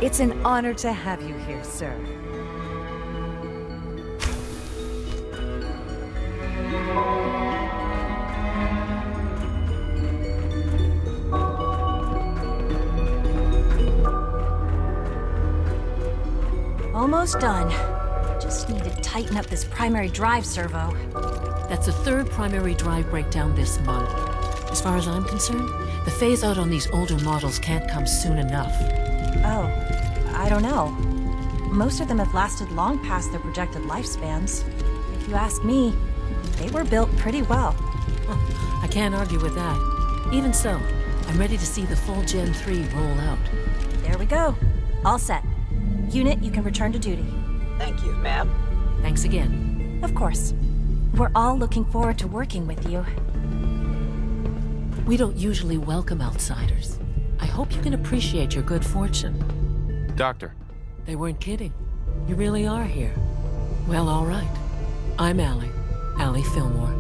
It's an honor to have you here, sir. Almost done. Just need to tighten up this primary drive servo. That's the third primary drive breakdown this month. As far as I'm concerned, the phase-out on these older models can't come soon enough. Oh, I don't know. Most of them have lasted long past their projected lifespans. If you ask me, they were built pretty well. I can't argue with that. Even so, I'm ready to see the full Gen 3 roll out. There we go. All set. Unit, you can return to duty. Thank you, ma'am. Thanks again. Of course. We're all looking forward to working with you. We don't usually welcome outsiders. I hope you can appreciate your good fortune. Doctor. They weren't kidding. You really are here. Well, all right. I'm Allie Fillmore.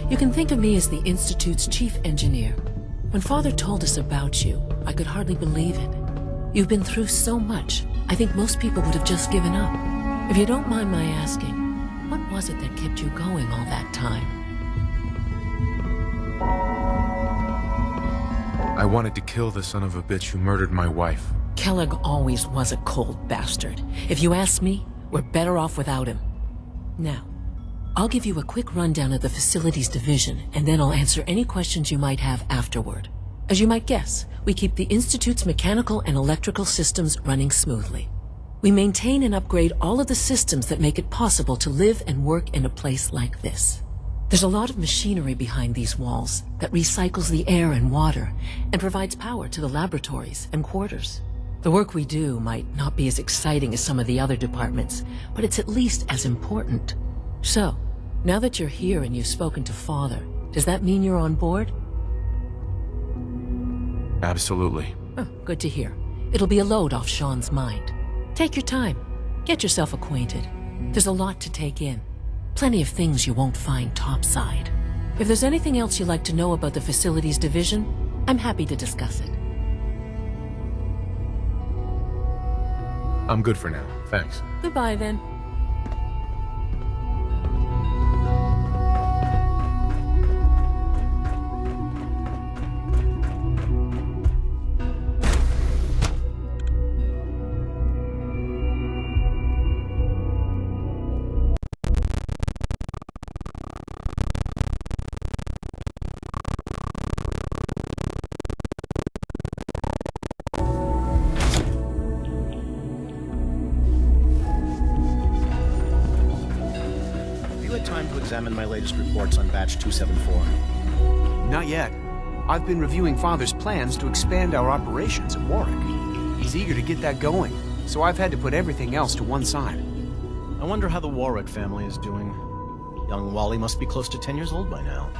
You can think of me as the Institute's chief engineer. When Father told us about you, I could hardly believe it. You've been through so much, I think most people would have just given up. If you don't mind my asking, what was it that kept you going all that time? I wanted to kill the son of a bitch who murdered my wife. Kellogg always was a cold bastard. If you ask me, we're better off without him. Now, I'll give you a quick rundown of the Facilities Division, and then I'll answer any questions you might have afterward. As you might guess, we keep the Institute's mechanical and electrical systems running smoothly. We maintain and upgrade all of the systems that make it possible to live and work in a place like this. There's a lot of machinery behind these walls that recycles the air and water and provides power to the laboratories and quarters. The work we do might not be as exciting as some of the other departments, but it's at least as important. So, now that you're here and you've spoken to Father, does that mean you're on board? Absolutely. Oh, good to hear. It'll be a load off Sean's mind. Take your time. Get yourself acquainted. There's a lot to take in. Plenty of things you won't find topside. If there's anything else you'd like to know about the Facilities Division, I'm happy to discuss it. I'm good for now, thanks. Goodbye, then. Examine my latest reports on batch 274. Not yet. I've been reviewing Father's plans to expand our operations at Warwick. He's eager to get that going, so I've had to put everything else to one side. I wonder how the Warwick family is doing. Young Wally must be close to 10 years old by now.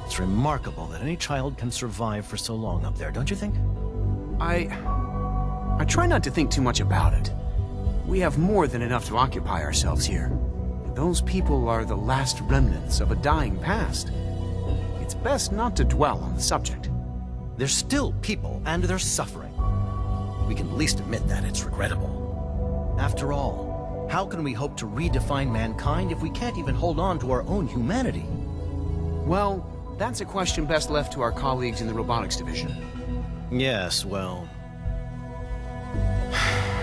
It's remarkable that any child can survive for so long up there, don't you think? I try not to think too much about it. We have more than enough to occupy ourselves here. Those people are the last remnants of a dying past. It's best not to dwell on the subject. They're still people, and they're suffering. We can at least admit that it's regrettable. After all, how can we hope to redefine mankind if we can't even hold on to our own humanity? Well, that's a question best left to our colleagues in the Robotics Division. Yes, well...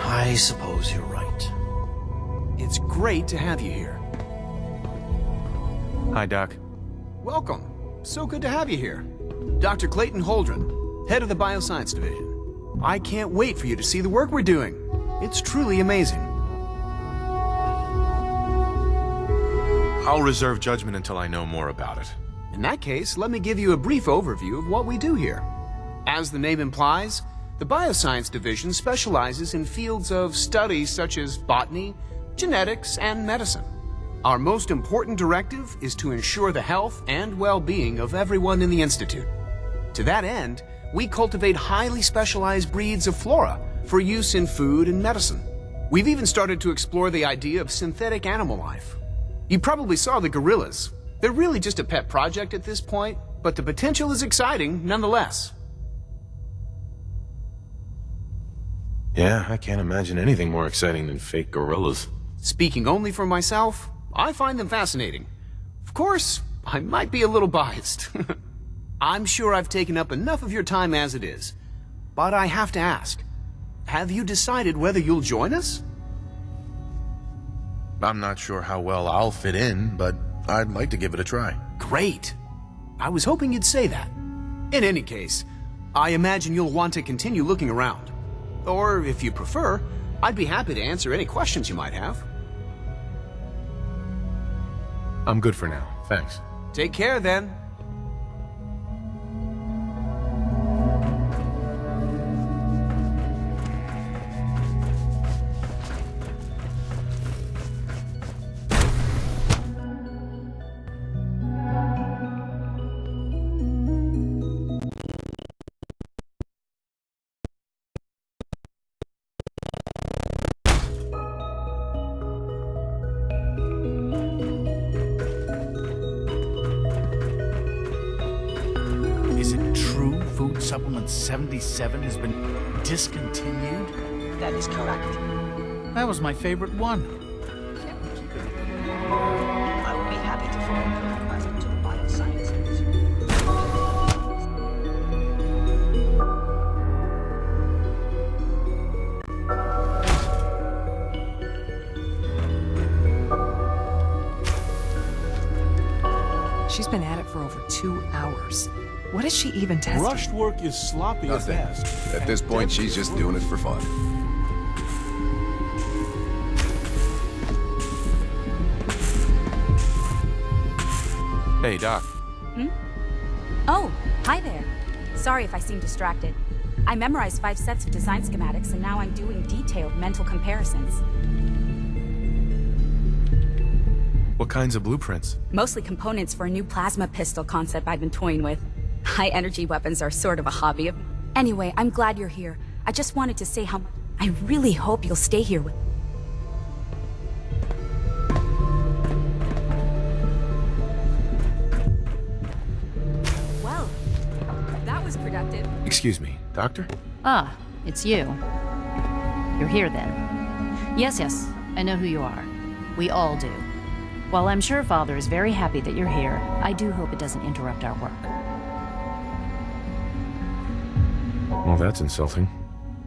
I suppose you're right. It's great to have you here. Hi, Doc. Welcome. So good to have you here. Dr. Clayton Holdren, head of the Bioscience Division. I can't wait for you to see the work we're doing. It's truly amazing. I'll reserve judgment until I know more about it. In that case, let me give you a brief overview of what we do here. As the name implies, the Bioscience Division specializes in fields of study such as botany, genetics, and medicine. Our most important directive is to ensure the health and well-being of everyone in the Institute. To that end, we cultivate highly specialized breeds of flora for use in food and medicine. We've even started to explore the idea of synthetic animal life. You probably saw the gorillas. They're really just a pet project at this point, but the potential is exciting nonetheless. Yeah, I can't imagine anything more exciting than fake gorillas. Speaking only for myself, I find them fascinating. Of course, I might be a little biased. I'm sure I've taken up enough of your time as it is. But I have to ask, have you decided whether you'll join us? I'm not sure how well I'll fit in, but I'd like to give it a try. Great. I was hoping you'd say that. In any case, I imagine you'll want to continue looking around. Or, if you prefer, I'd be happy to answer any questions you might have. I'm good for now, thanks. Take care, then. Is it true food supplement 77 has been discontinued? That is correct. That was my favorite one. I will be happy to forward your request to the biosciences. She's been at it for over 2 hours. What is she even testing? Rushed work is sloppy at Nothing. best. At this point, she's just doing it for fun. Hey, Doc. Oh, hi there. Sorry if I seem distracted. I memorized 5 sets of design schematics and now I'm doing detailed mental comparisons. What kinds of blueprints? Mostly components for a new plasma pistol concept I've been toying with. High energy weapons are sort of a hobby of... Anyway, I'm glad you're here. I just wanted to say how much... I really hope you'll stay here with... Well, that was productive. Excuse me, Doctor? Ah, it's you. You're here then. Yes, I know who you are. We all do. While I'm sure Father is very happy that you're here, I do hope it doesn't interrupt our work. Well, that's insulting.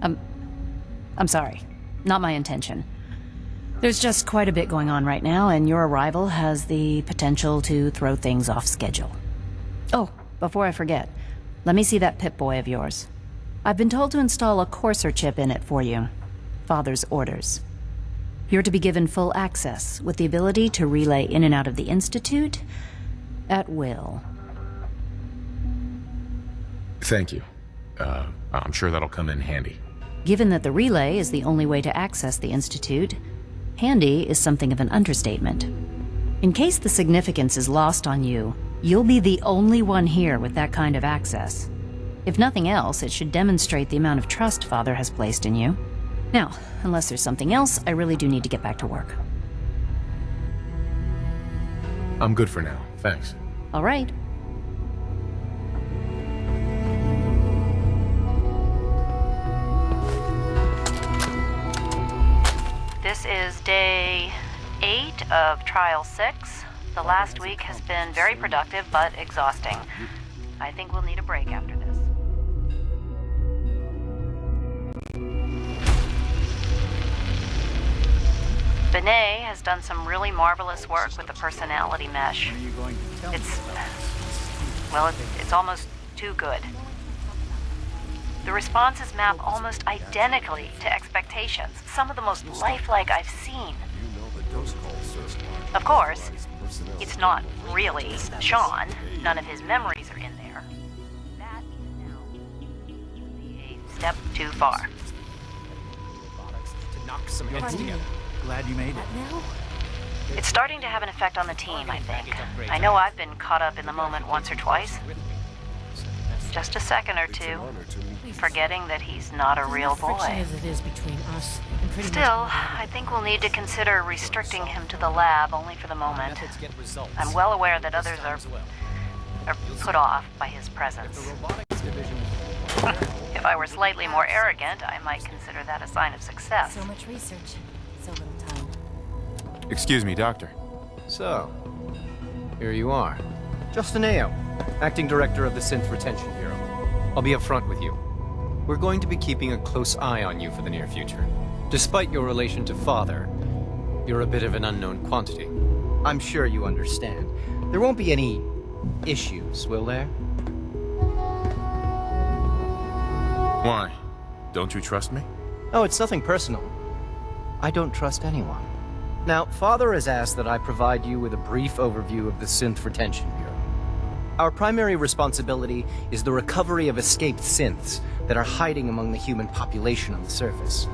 I'm sorry. Not my intention. There's just quite a bit going on right now, and your arrival has the potential to throw things off schedule. Oh, before I forget, let me see that Pip-Boy of yours. I've been told to install a Courser chip in it for you. Father's orders. You're to be given full access, with the ability to relay in and out of the Institute at will. Thank you. I'm sure that'll come in handy. Given that the relay is the only way to access the Institute, handy is something of an understatement. In case the significance is lost on you, you'll be the only one here with that kind of access. If nothing else, it should demonstrate the amount of trust Father has placed in you. Now, unless there's something else, I really do need to get back to work. I'm good for now, thanks. All right. This is day 8 of Trial 6. The last week has been very productive, but exhausting. I think we'll need a break after this. Benet has done some really marvelous work with the personality mesh. It's almost too good. The responses map almost identically to expectations, some of the most lifelike I've seen. Of course, it's not really Sean. None of his memories are in there. That even now would be a step too far. To knock some heads together. Glad you made it. It's starting to have an effect on the team, I think. I know I've been caught up in the moment once or twice. Just a second or two, forgetting that he's not a real boy. As it is between us and pretty Still, I think we'll need to consider restricting him to the lab only for the moment. I'm well aware that others are put off by his presence. If I were slightly more arrogant, I might consider that a sign of success. So much research, so little time. Excuse me, Doctor. So, here you are. Justin Ayo, Acting Director of the Synth Retention Bureau. I'll be upfront with you. We're going to be keeping a close eye on you for the near future. Despite your relation to Father, you're a bit of an unknown quantity. I'm sure you understand. There won't be any issues, will there? Why? Don't you trust me? Oh, it's nothing personal. I don't trust anyone. Now, Father has asked that I provide you with a brief overview of the Synth Retention Bureau. Our primary responsibility is the recovery of escaped synths that are hiding among the human population on the surface.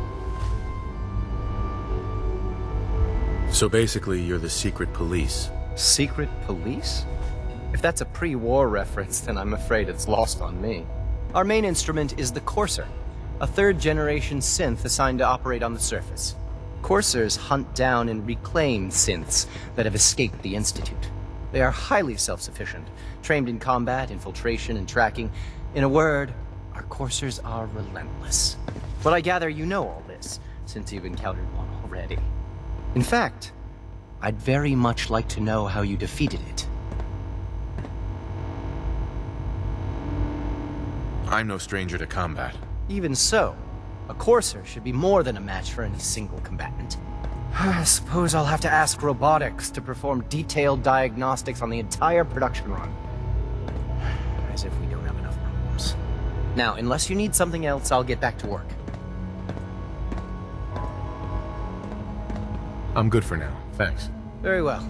So basically, you're the secret police. Secret police? If that's a pre-war reference, then I'm afraid it's lost on me. Our main instrument is the Courser, a third-generation synth assigned to operate on the surface. Coursers hunt down and reclaim synths that have escaped the Institute. They are highly self-sufficient, trained in combat, infiltration, and tracking. In a word, our Coursers are relentless. But I gather you know all this, since you've encountered one already. In fact, I'd very much like to know how you defeated it. I'm no stranger to combat. Even so, a Courser should be more than a match for any single combatant. I suppose I'll have to ask robotics to perform detailed diagnostics on the entire production run. As if we don't have enough problems. Now, unless you need something else, I'll get back to work. I'm good for now, thanks. Very well.